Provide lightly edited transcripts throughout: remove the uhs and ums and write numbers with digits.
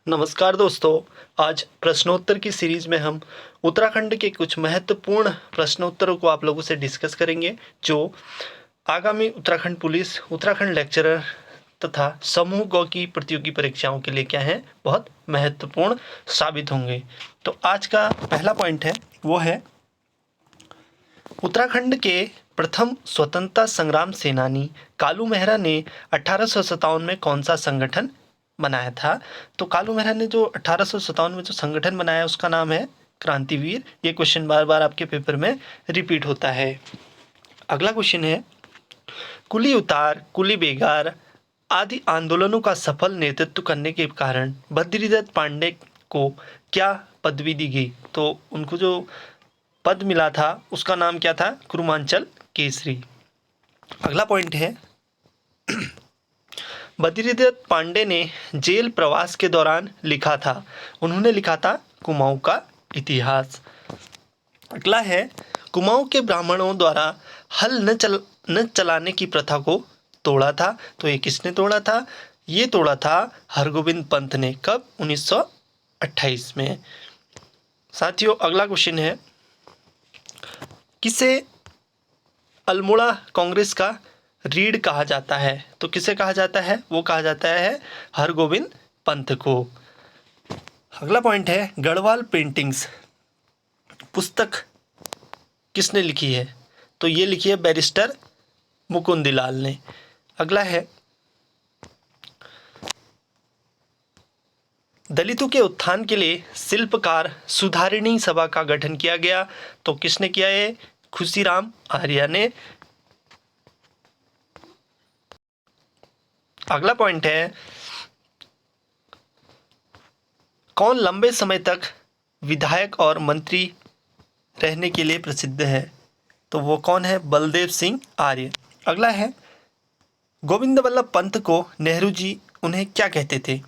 नमस्कार दोस्तों। आज प्रश्नोत्तर की सीरीज में हम उत्तराखंड के कुछ महत्वपूर्ण प्रश्नोत्तरों को आप लोगों से डिस्कस करेंगे, जो आगामी उत्तराखंड पुलिस, उत्तराखंड लेक्चरर तथा समूह ग की प्रतियोगी परीक्षाओं के लिए क्या है, बहुत महत्वपूर्ण साबित होंगे। तो आज का पहला पॉइंट है, वो है उत्तराखंड के प्रथम स्वतंत्रता संग्राम सेनानी कालू मेहरा ने 1857 में कौन सा संगठन बनाया था। तो कालू मेहरा ने जो 1857 में जो संगठन बनाया उसका नाम है क्रांतिवीर। ये क्वेश्चन बार बार आपके पेपर में रिपीट होता है। अगला क्वेश्चन है, कुली उतार, कुली बेगार आदि आंदोलनों का सफल नेतृत्व करने के कारण बद्रीदत्त पांडे को क्या पदवी दी गई। तो उनको जो पद मिला था उसका नाम क्या था, कुरुमांचल केसरी। अगला पॉइंट है, बद्रीदत्त पांडे ने जेल प्रवास के दौरान लिखा था, उन्होंने लिखा था कुमाऊं का इतिहास। अगला है, कुमाऊं के ब्राह्मणों द्वारा हल न चलाने की प्रथा को तोड़ा था। तो ये किसने तोड़ा था, ये तोड़ा था हरगोविंद पंत ने। कब, 1928 में। साथियों, अगला क्वेश्चन है, किसे अल्मोड़ा कांग्रेस का रीढ़ कहा जाता है। तो किसे कहा जाता है, वो कहा जाता है हरगोविंद पंत को। अगला पॉइंट है, गढ़वाल पेंटिंग्स पुस्तक किसने लिखी है। तो ये लिखी है बैरिस्टर मुकुंदलाल ने। अगला है, दलितों के उत्थान के लिए शिल्पकार सुधारिणी सभा का गठन किया गया। तो किसने किया है, खुशीराम आर्या ने। अगला पॉइंट है, कौन लंबे समय तक विधायक और मंत्री रहने के लिए प्रसिद्ध है। तो वो कौन है, बलदेव सिंह आर्य। अगला है, गोविंद बल्लभ पंत को नेहरू जी उन्हें क्या कहते थे,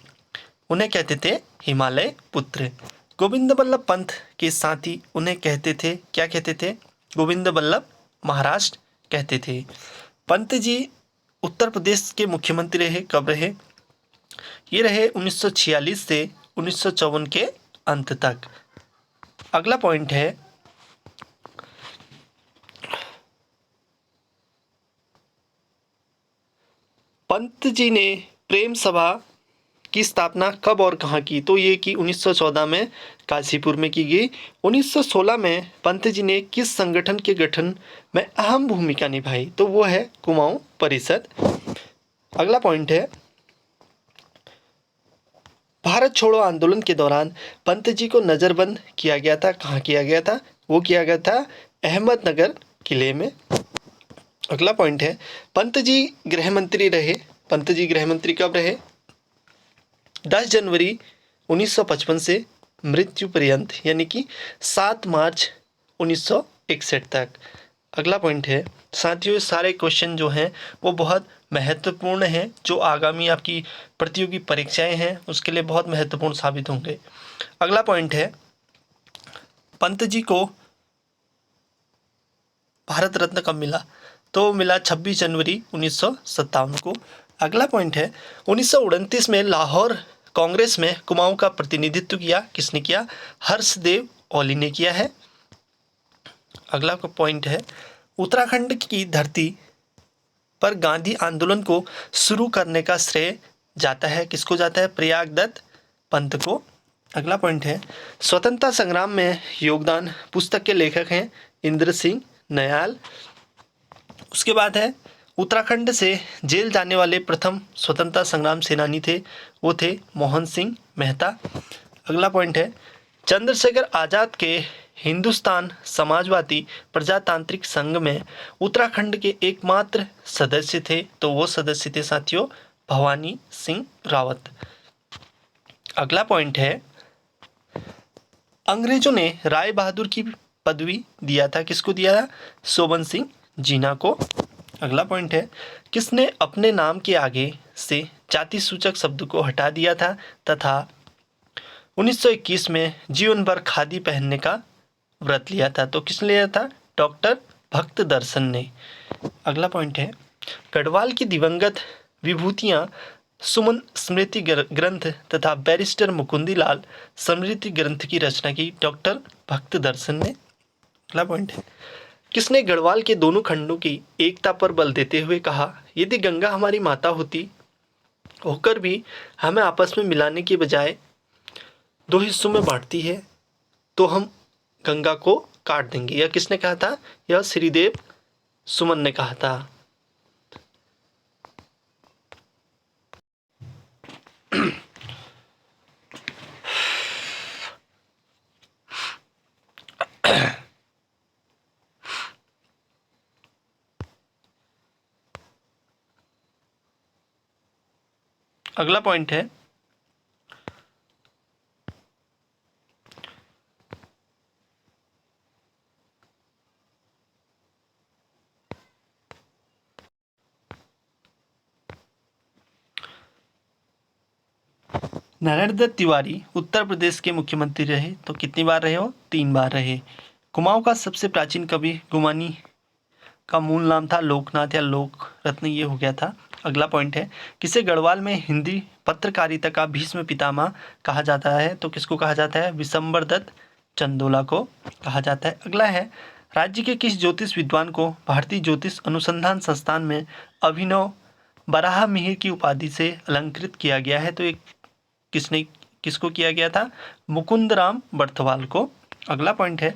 उन्हें कहते थे हिमालय पुत्र। गोविंद बल्लभ पंत के साथी उन्हें कहते थे, क्या कहते थे, गोविंद बल्लभ महाराष्ट्र कहते थे। पंत जी उत्तर प्रदेश के मुख्यमंत्री रहे, कब रहे, ये रहे 1946 से 1954 के अंत तक। अगला पॉइंट है, पंत जी ने प्रेम सभा की स्थापना कब और कहाँ की। तो ये की 1914 में काशीपुर में की गई। 1916 में पंत जी ने किस संगठन के गठन में अहम भूमिका निभाई। तो वो है कुमाऊं परिषद। अगला पॉइंट है, भारत छोड़ो आंदोलन के दौरान पंत जी को नज़रबंद किया गया था, कहाँ किया गया था, वो किया गया था अहमदनगर किले में। अगला पॉइंट है, पंत जी गृह मंत्री रहे। पंत जी गृह मंत्री कब रहे, 10 जनवरी 1955 से मृत्यु पर्यंत, यानी कि 7 मार्च 1961 तक। अगला पॉइंट है, साथियों सारे क्वेश्चन जो हैं वो बहुत महत्वपूर्ण हैं, जो आगामी आपकी प्रतियोगी परीक्षाएं हैं उसके लिए बहुत महत्वपूर्ण साबित होंगे। अगला पॉइंट है, पंत जी को भारत रत्न कब मिला। तो मिला 26 जनवरी 1957 को। अगला पॉइंट है, 1929 में लाहौर कांग्रेस में कुमाऊं का प्रतिनिधित्व किया, किसने किया, हर्षदेव ओली ने किया है। अगला पॉइंट है, उत्तराखंड की धरती पर गांधी आंदोलन को शुरू करने का श्रेय जाता है, किसको जाता है, प्रयागदत्त पंत को। अगला पॉइंट है, स्वतंत्रता संग्राम में योगदान पुस्तक के लेखक हैं इंद्र सिंह नयाल। उसके बाद है, उत्तराखंड से जेल जाने वाले प्रथम स्वतंत्रता संग्राम सेनानी थे, वो थे मोहन सिंह मेहता। अगला पॉइंट है, चंद्रशेखर आज़ाद के हिंदुस्तान समाजवादी प्रजातांत्रिक संघ में उत्तराखंड के एकमात्र सदस्य थे। तो वो सदस्य थे साथियों भवानी सिंह रावत। अगला पॉइंट है, अंग्रेजों ने राय बहादुर की पदवी दिया था, किसको दिया था, सोबन सिंह जीना को। अगला पॉइंट है, किसने अपने नाम के आगे से जाति सूचक शब्द को हटा दिया था तथा 1921 में जीवन भर खादी पहनने का व्रत लिया था। तो किसने लिया था, डॉक्टर भक्त दर्शन ने। अगला पॉइंट है, गढ़वाल की दिवंगत विभूतियाँ सुमन स्मृति ग्रंथ तथा बैरिस्टर मुकुंदीलाल स्मृति ग्रंथ की रचना की? डॉक्टर भक्त दर्शन ने। अगला पॉइंट है, किसने गढ़वाल के दोनों खंडों की एकता पर बल देते हुए कहा, यदि गंगा हमारी माता होती होकर भी हमें आपस में मिलाने के बजाय दो हिस्सों में बांटती है तो हम गंगा को काट देंगे? यह किसने कहा था? यह श्रीदेव सुमन ने कहा था। अगला पॉइंट है, नारायण दत्त तिवारी उत्तर प्रदेश के मुख्यमंत्री रहे तो कितनी बार रहे हो? 3 बार रहे। कुमाऊं का सबसे प्राचीन कवि गुमानी का मूल नाम था लोकनाथ या लोक रत्न, ये हो गया था। अगला पॉइंट है, किसे गढ़वाल में हिंदी पत्रकारिता का भीष्म पितामह कहा जाता है? तो किसको कहा जाता है? विशंबर दत्त चंदोला को कहा जाता है। अगला है, राज्य के किस ज्योतिष विद्वान को भारतीय ज्योतिष अनुसंधान संस्थान में अभिनव बराह मिहिर की उपाधि से अलंकृत किया गया है? तो एक किसको किया गया था? मुकुंदराम बर्थवाल को। अगला पॉइंट है,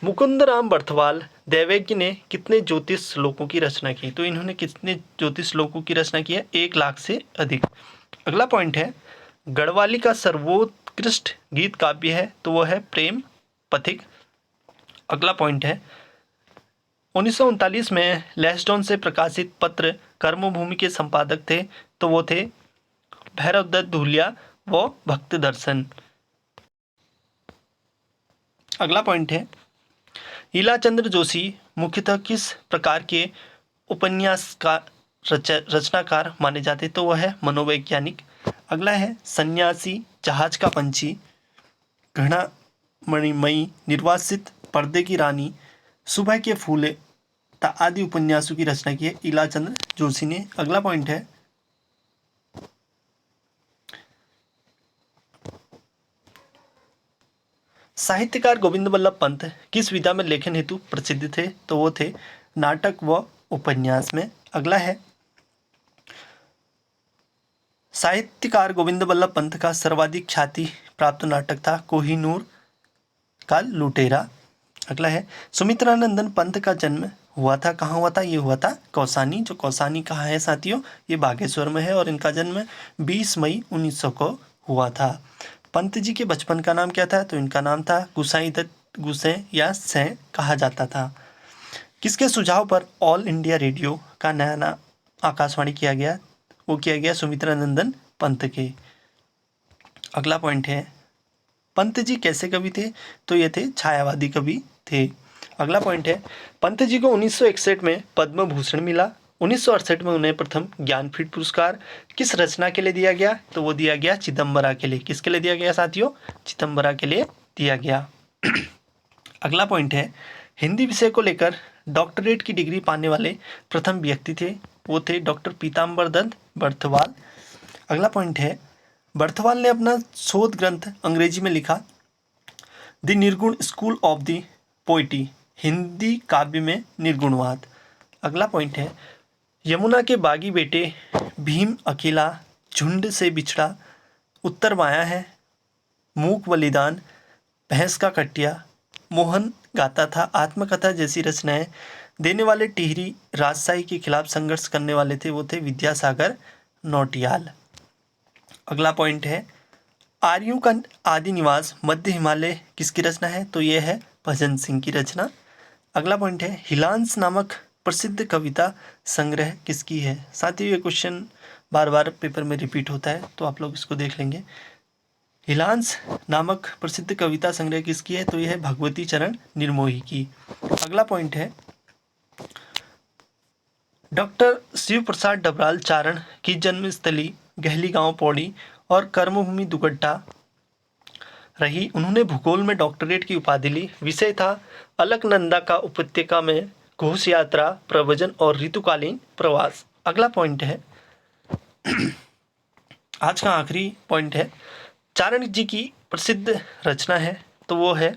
मुकुंदराम बर्थवाल दैवेज्ञ ने कितने ज्योतिष श्लोकों की रचना की? तो इन्होंने कितने ज्योतिष श्लोकों की रचना की है? 1 लाख से अधिक। अगला पॉइंट है, गढ़वाली का सर्वोत्कृष्ट गीत काव्य है तो वह है प्रेम पथिक। अगला पॉइंट है, 1939 में लैसडॉन से प्रकाशित पत्र कर्मभूमि के संपादक थे तो वो थे भैरव दत्त धूलिया व भक्त दर्शन। अगला पॉइंट है, ईलाचंद्र जोशी मुख्यतः किस प्रकार के उपन्यास का रचनाकार माने जाते? तो वह है मनोवैज्ञानिक। अगला है, सन्यासी, जहाज का पंछी, घृणा मणिमयी, निर्वासित, पर्दे की रानी, सुबह के फूले आदि उपन्यासों की रचना की है ईलाचंद्र जोशी ने। अगला पॉइंट है, साहित्यकार गोविंद बल्लभ पंत किस विधा में लेखन हेतु प्रसिद्ध थे? तो वो थे नाटक व उपन्यास में। अगला है, साहित्यकार गोविंद बल्लभ पंत का सर्वाधिक ख्याति प्राप्त नाटक था कोहिनूर का लुटेरा। अगला है, सुमित्रानंदन पंत का जन्म हुआ था, कहाँ हुआ था? ये हुआ था कौसानी। जो कौसानी कहाँ है साथियों? ये बागेश्वर में है और इनका जन्म 20 मई 1900 को हुआ था। पंत जी के बचपन का नाम क्या था? तो इनका नाम था गुसाई दत्त गुसे या सैं कहा जाता था। किसके सुझाव पर ऑल इंडिया रेडियो का नया आकाशवाणी किया गया? वो किया गया सुमित्रानंदन पंत के। अगला पॉइंट है, पंत जी कैसे कवि थे? तो ये थे छायावादी कवि थे। अगला पॉइंट है, पंत जी को 1961 में पद्म भूषण मिला। 1968 में उन्हें प्रथम ज्ञानपीठ पुरस्कार किस रचना के लिए दिया गया? तो वो दिया गया चिदम्बरा के लिए। किसके लिए दिया गया साथियों? चिदम्बरा के लिए दिया गया। अगला पॉइंट है, हिंदी विषय को लेकर डॉक्टरेट की डिग्री पाने वाले प्रथम व्यक्ति थे, वो थे डॉक्टर पीताम्बर दत्त बर्थवाल। अगला पॉइंट है, बर्थवाल ने अपना शोध ग्रंथ अंग्रेजी में लिखा द निर्गुण स्कूल ऑफ द पोइटी, हिंदी काव्य में निर्गुणवाद। अगला पॉइंट है, यमुना के बागी बेटे, भीम अकेला, झुंड से बिछड़ा, उत्तर माया है, मूक बलिदान, भैंस का कटिया, मोहन गाता था, आत्मकथा जैसी रचनाएं देने वाले टिहरी राजशाही के खिलाफ संघर्ष करने वाले थे, वो थे विद्यासागर नौटियाल। अगला पॉइंट है, आर्यों का आदि निवास मध्य हिमालय किसकी रचना है? तो ये है भजन सिंह की रचना। अगला पॉइंट है, हिलांस नामक प्रसिद्ध कविता संग्रह किसकी है? साथ ही ये क्वेश्चन बार बार पेपर में रिपीट होता है तो आप लोग इसको देख लेंगे। हिलांस नामक प्रसिद्ध कविता संग्रह किसकी है? तो यह है भगवती चरण निर्मोही की। अगला पॉइंट है, डॉक्टर शिव प्रसाद डबराल चारण की जन्मस्थली गहली गांव पौड़ी और कर्मभूमि दुगड्डा रही। उन्होंने भूगोल में डॉक्टरेट की उपाधि ली। विषय था अलकनंदा का उपत्यका में घोष यात्रा, प्रवचन और ऋतुकालीन प्रवास। अगला पॉइंट है, आज का आखिरी पॉइंट है, चाणक्य जी की प्रसिद्ध रचना है तो वो है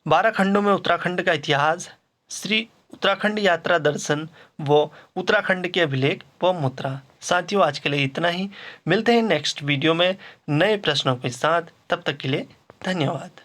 12 खंडों में उत्तराखंड का इतिहास, श्री उत्तराखंड यात्रा दर्शन व उत्तराखंड के अभिलेख व मुद्रा। साथियों, आज के लिए इतना ही। मिलते हैं नेक्स्ट वीडियो में नए प्रश्नों के साथ। तब तक के लिए धन्यवाद।